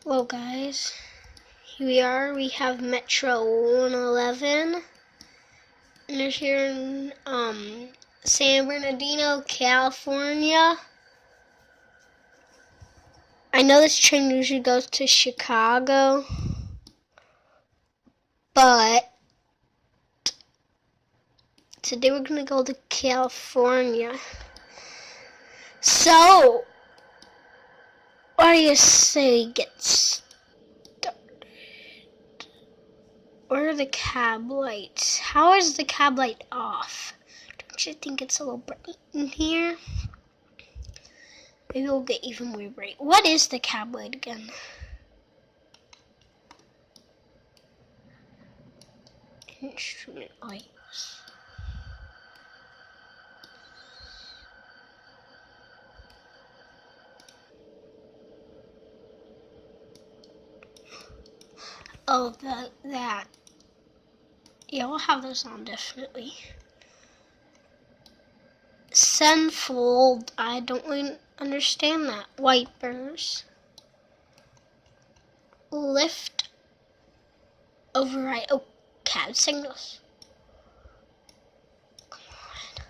Hello guys, here we are. We have Metra 111, and it's here in San Bernardino, California. I know this train usually goes to Chicago, but today we're gonna go to California. So, what do you say we get started? Where are the cab lights? How is the cab light off? Don't you think it's a little bright in here? Maybe we'll get even more bright. What is the cab light again? Instrument lights. Oh, that. Yeah, we'll have those on definitely. Centfold. I don't really understand that. Wipers. Lift. Override. Oh, cab signals. Come on.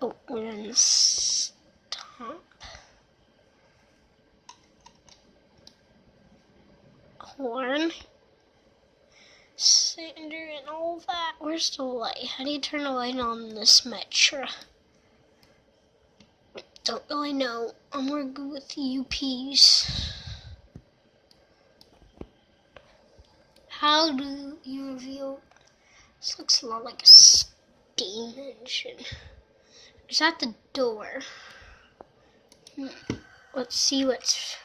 Oh, we're gonna stop. Horn. Sander and all that. Where's the light? How do you turn the light on this Metra? Don't really know. I'm more good with UPs. How do you reveal? This looks a lot like a steam engine. Is that the door? Let's see what's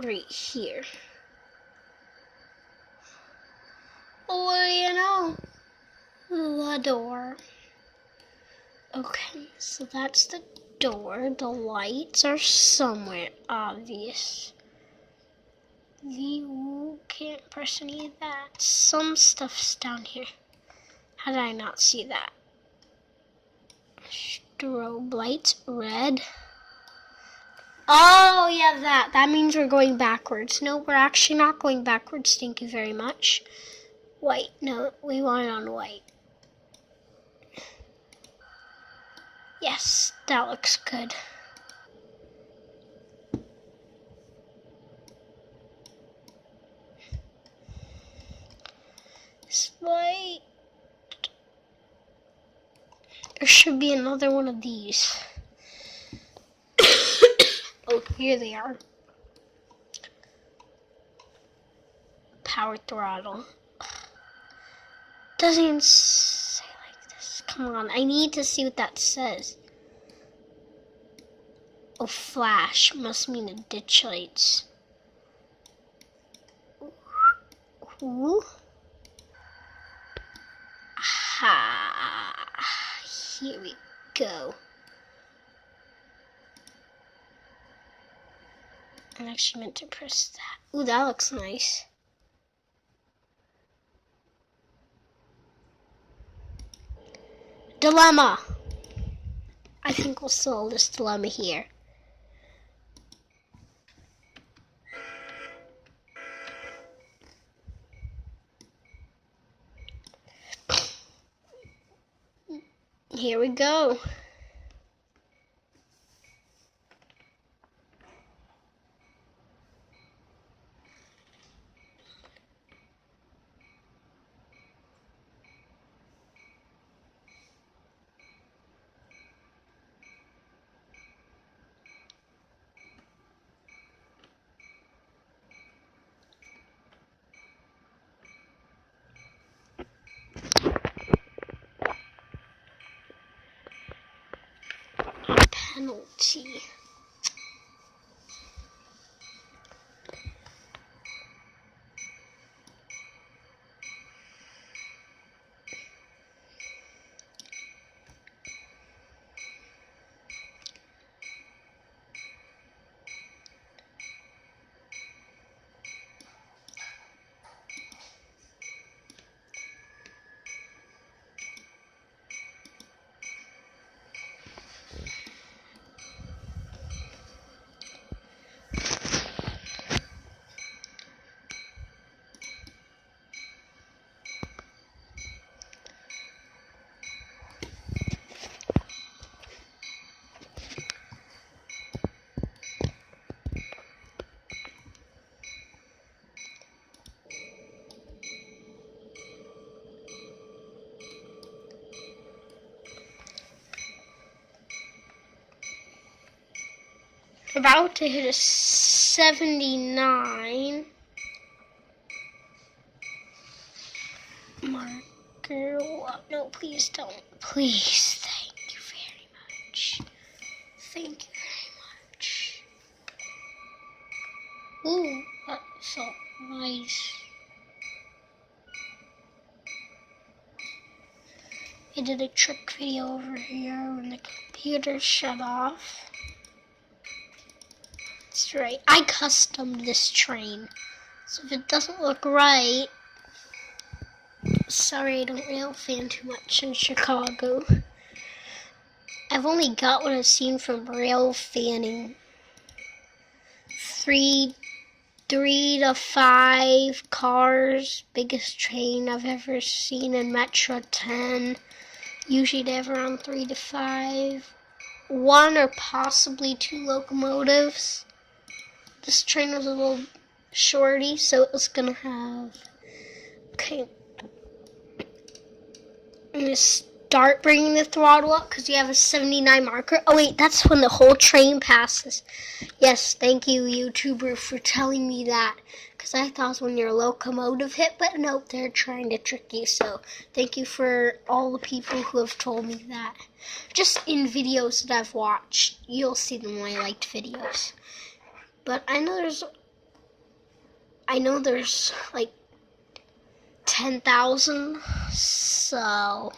right here. Oh, what do you know? The door. Okay, so that's the door. The lights are somewhere obvious. You can't press any of that. Some stuff's down here. How did I not see that? Strobe lights, red. Oh, yeah, that. That means we're going backwards. No, we're actually not going backwards. Thank you very much. White. No, we want it on white. Yes, that looks good. This white. There should be another one of these. Oh, here they are. Power throttle. Doesn't even say like this. Come on, I need to see what that says. Oh, flash. Must mean the ditch lights. Ooh. Aha. Here we go. I actually meant to press that. Ooh, that looks nice. Dilemma. I think we'll solve this dilemma here. Here we go. Penalty. About to hit a 79 marker. What? No, please don't. Please. Thank you very much. Thank you very much. Ooh, that felt nice. I did a trick video over here when the computer shut off. That's right. I customed this train. So if it doesn't look right, sorry, I don't rail fan too much in Chicago. I've only got what I've seen from rail fanning. Three to five cars. Biggest train I've ever seen in Metra 10. Usually they have around 3 to 5. 1 or possibly 2 locomotives. This train was a little shorty, so it was gonna have... Okay. I'm gonna start bringing the throttle up because you have a 79 marker. Oh wait, that's when the whole train passes. Yes, thank you, YouTuber, for telling me that. Because I thought it was when your locomotive hit, but nope, they're trying to trick you. So thank you for all the people who have told me that. Just in videos that I've watched, you'll see them when I liked videos. But I know there's like 10,000, so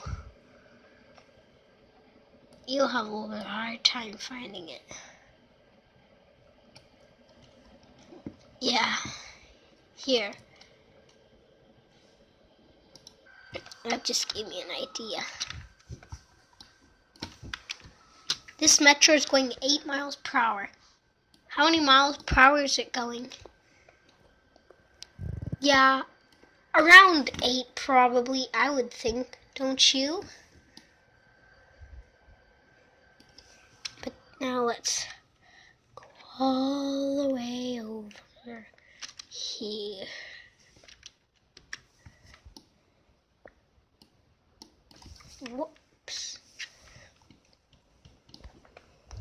you'll have a little bit of a hard time finding it. Yeah, here. That just gave me an idea. This Metro is going 8 miles per hour. How many miles per hour is it going? Yeah, around 8 probably, I would think. Don't you? But now let's go all the way over here. Whoops.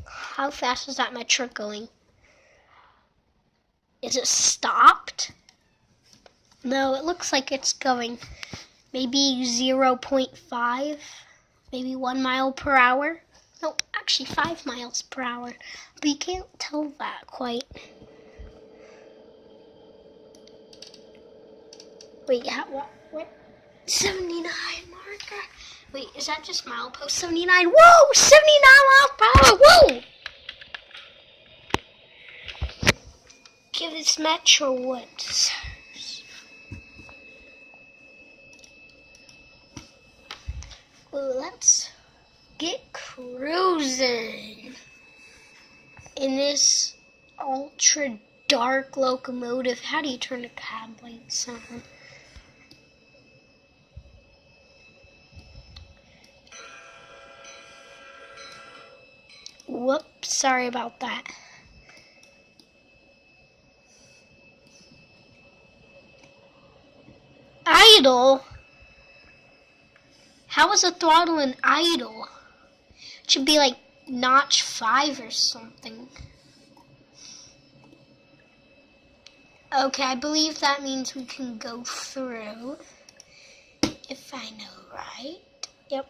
How fast is that Metro going? Is it stopped? No, it looks like it's going maybe 0.5, maybe 1 mile per hour. No, actually 5 miles per hour. But you can't tell that quite. Wait, what? 79 marker? Wait, is that just milepost 79? Whoa! 79 miles per hour! Whoa! Give this Metro what it deserves. Well, let's get cruising in this ultra dark locomotive. How do you turn the cab lights on? Whoops, sorry about that. Idle? How is a throttle an idle? It should be like notch 5 or something. Okay, I believe that means we can go through. If I know right. Yep,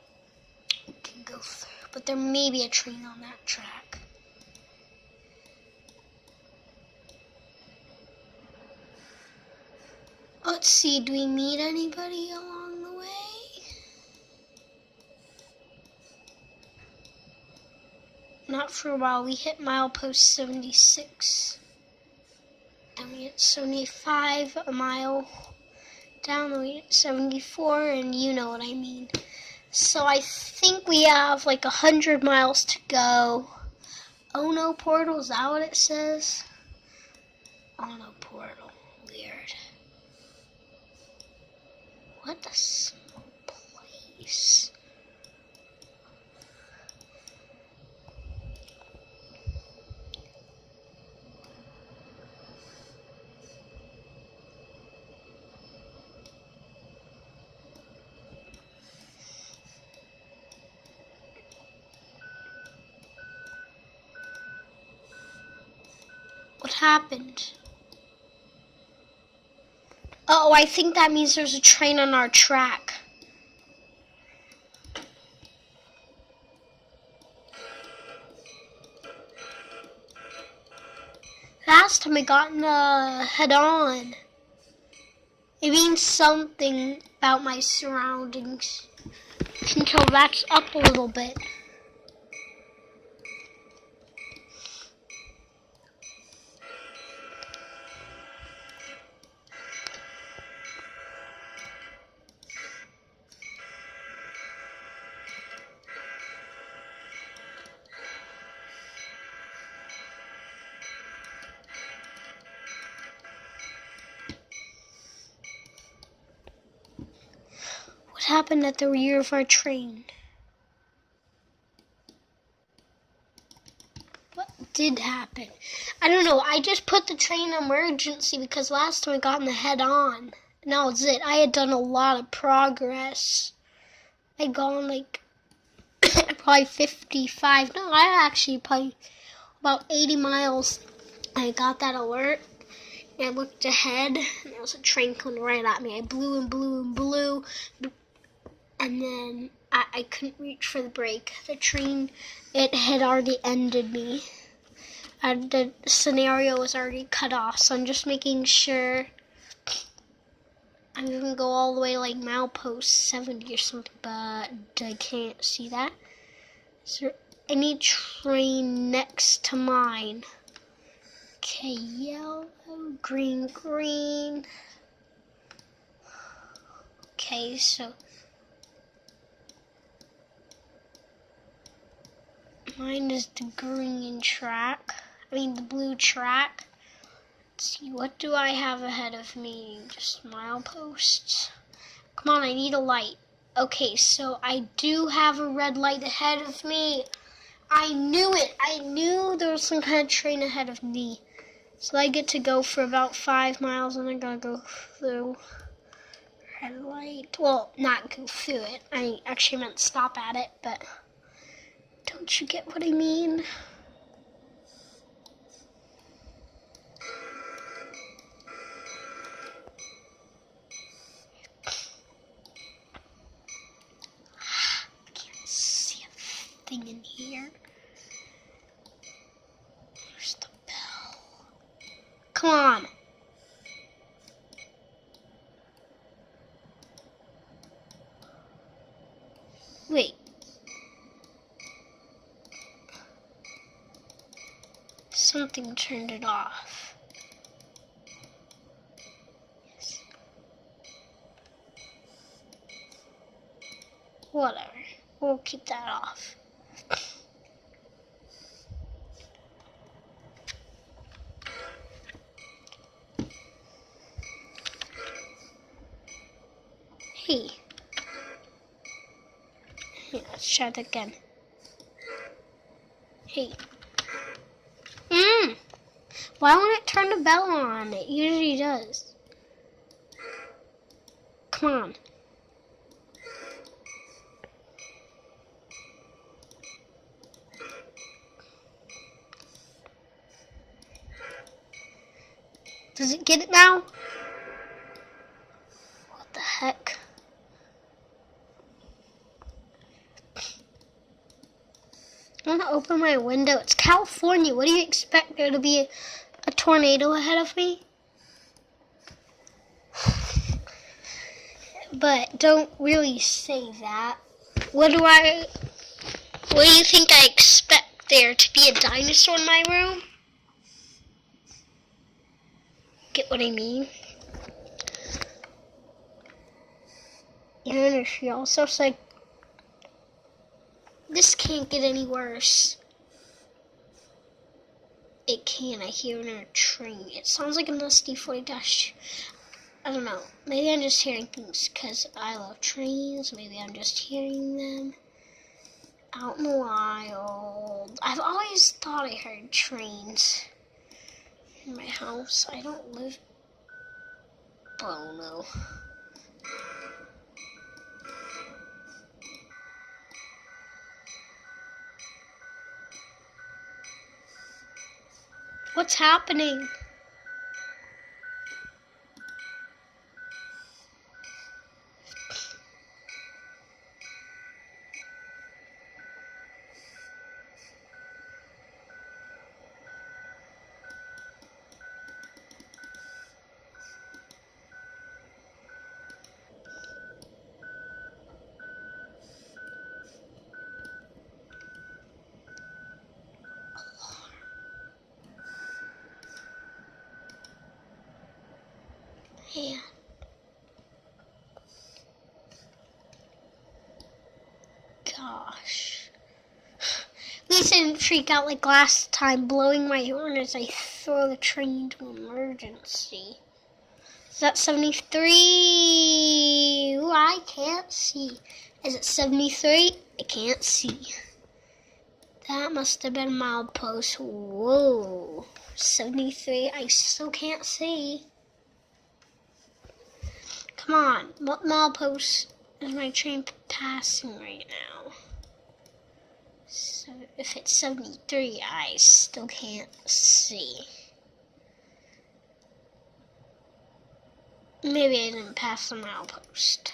we can go through. But there may be a train on that track. Let's see, do we meet anybody along the way? Not for a while. We hit milepost 76. Then we hit 75, a mile down. Then we hit 74, and you know what I mean. So I think we have like 100 miles to go. Oh no, portal, is that what it says? Oh no, portal. Weird. What a small place. happened? Oh, I think that means there's a train on our track. Last time I got in a head-on. It means something about my surroundings. Until that's up a little bit. What happened at the rear of our train? What did happen? I don't know. I just put the train in emergency because last time I got in the head-on. And that was it. I had done a lot of progress. I'd gone like probably 55. No, I actually probably about 80 miles. I got that alert. And I looked ahead, and there was a train coming right at me. I blew and blew and blew. And then I couldn't reach for the brake. The train, it had already ended me. The scenario was already cut off, so I'm just making sure. I'm going to go all the way like milepost 70 or something, but I can't see that. Is there any train next to mine? Okay, yellow, green, green. Okay, so mine is the green track. The blue track. Let's see, what do I have ahead of me? Just mileposts. Come on, I need a light. Okay, so I do have a red light ahead of me. I knew it. I knew there was some kind of train ahead of me. So I get to go for about 5 miles, and I gotta go through red light. Well, not go through it. I actually meant stop at it, but don't you get what I mean? Can't see a thing in here. There's the bell. Come on. Wait. Something turned it off. Yes. Whatever. We'll keep that off. Hey. Yeah, let's try it again. Hey. Why won't it turn the bell on? It usually does. Come on. Does it get it now? What the heck? I'm gonna open my window. It's California. What do you expect? There to be a tornado ahead of me? But don't really say that. What do you think I expect there to be a dinosaur in my room? Get what I mean? And she also said, this can't get any worse. It can. I hear another train. It sounds like a Musty 40-. I don't know. Maybe I'm just hearing things because I love trains. Maybe I'm just hearing them out in the wild. I've always thought I heard trains in my house. I don't live. Oh no. What's happening? Yeah. Gosh. At least I didn't freak out like last time, blowing my horn as I throw the train to emergency. Is that 73? Ooh, I can't see. Is it 73? I can't see. That must have been milepost. Whoa. 73, I still can't see. Come on, what milepost is my train passing right now? So if it's 73, I still can't see. Maybe I didn't pass the milepost.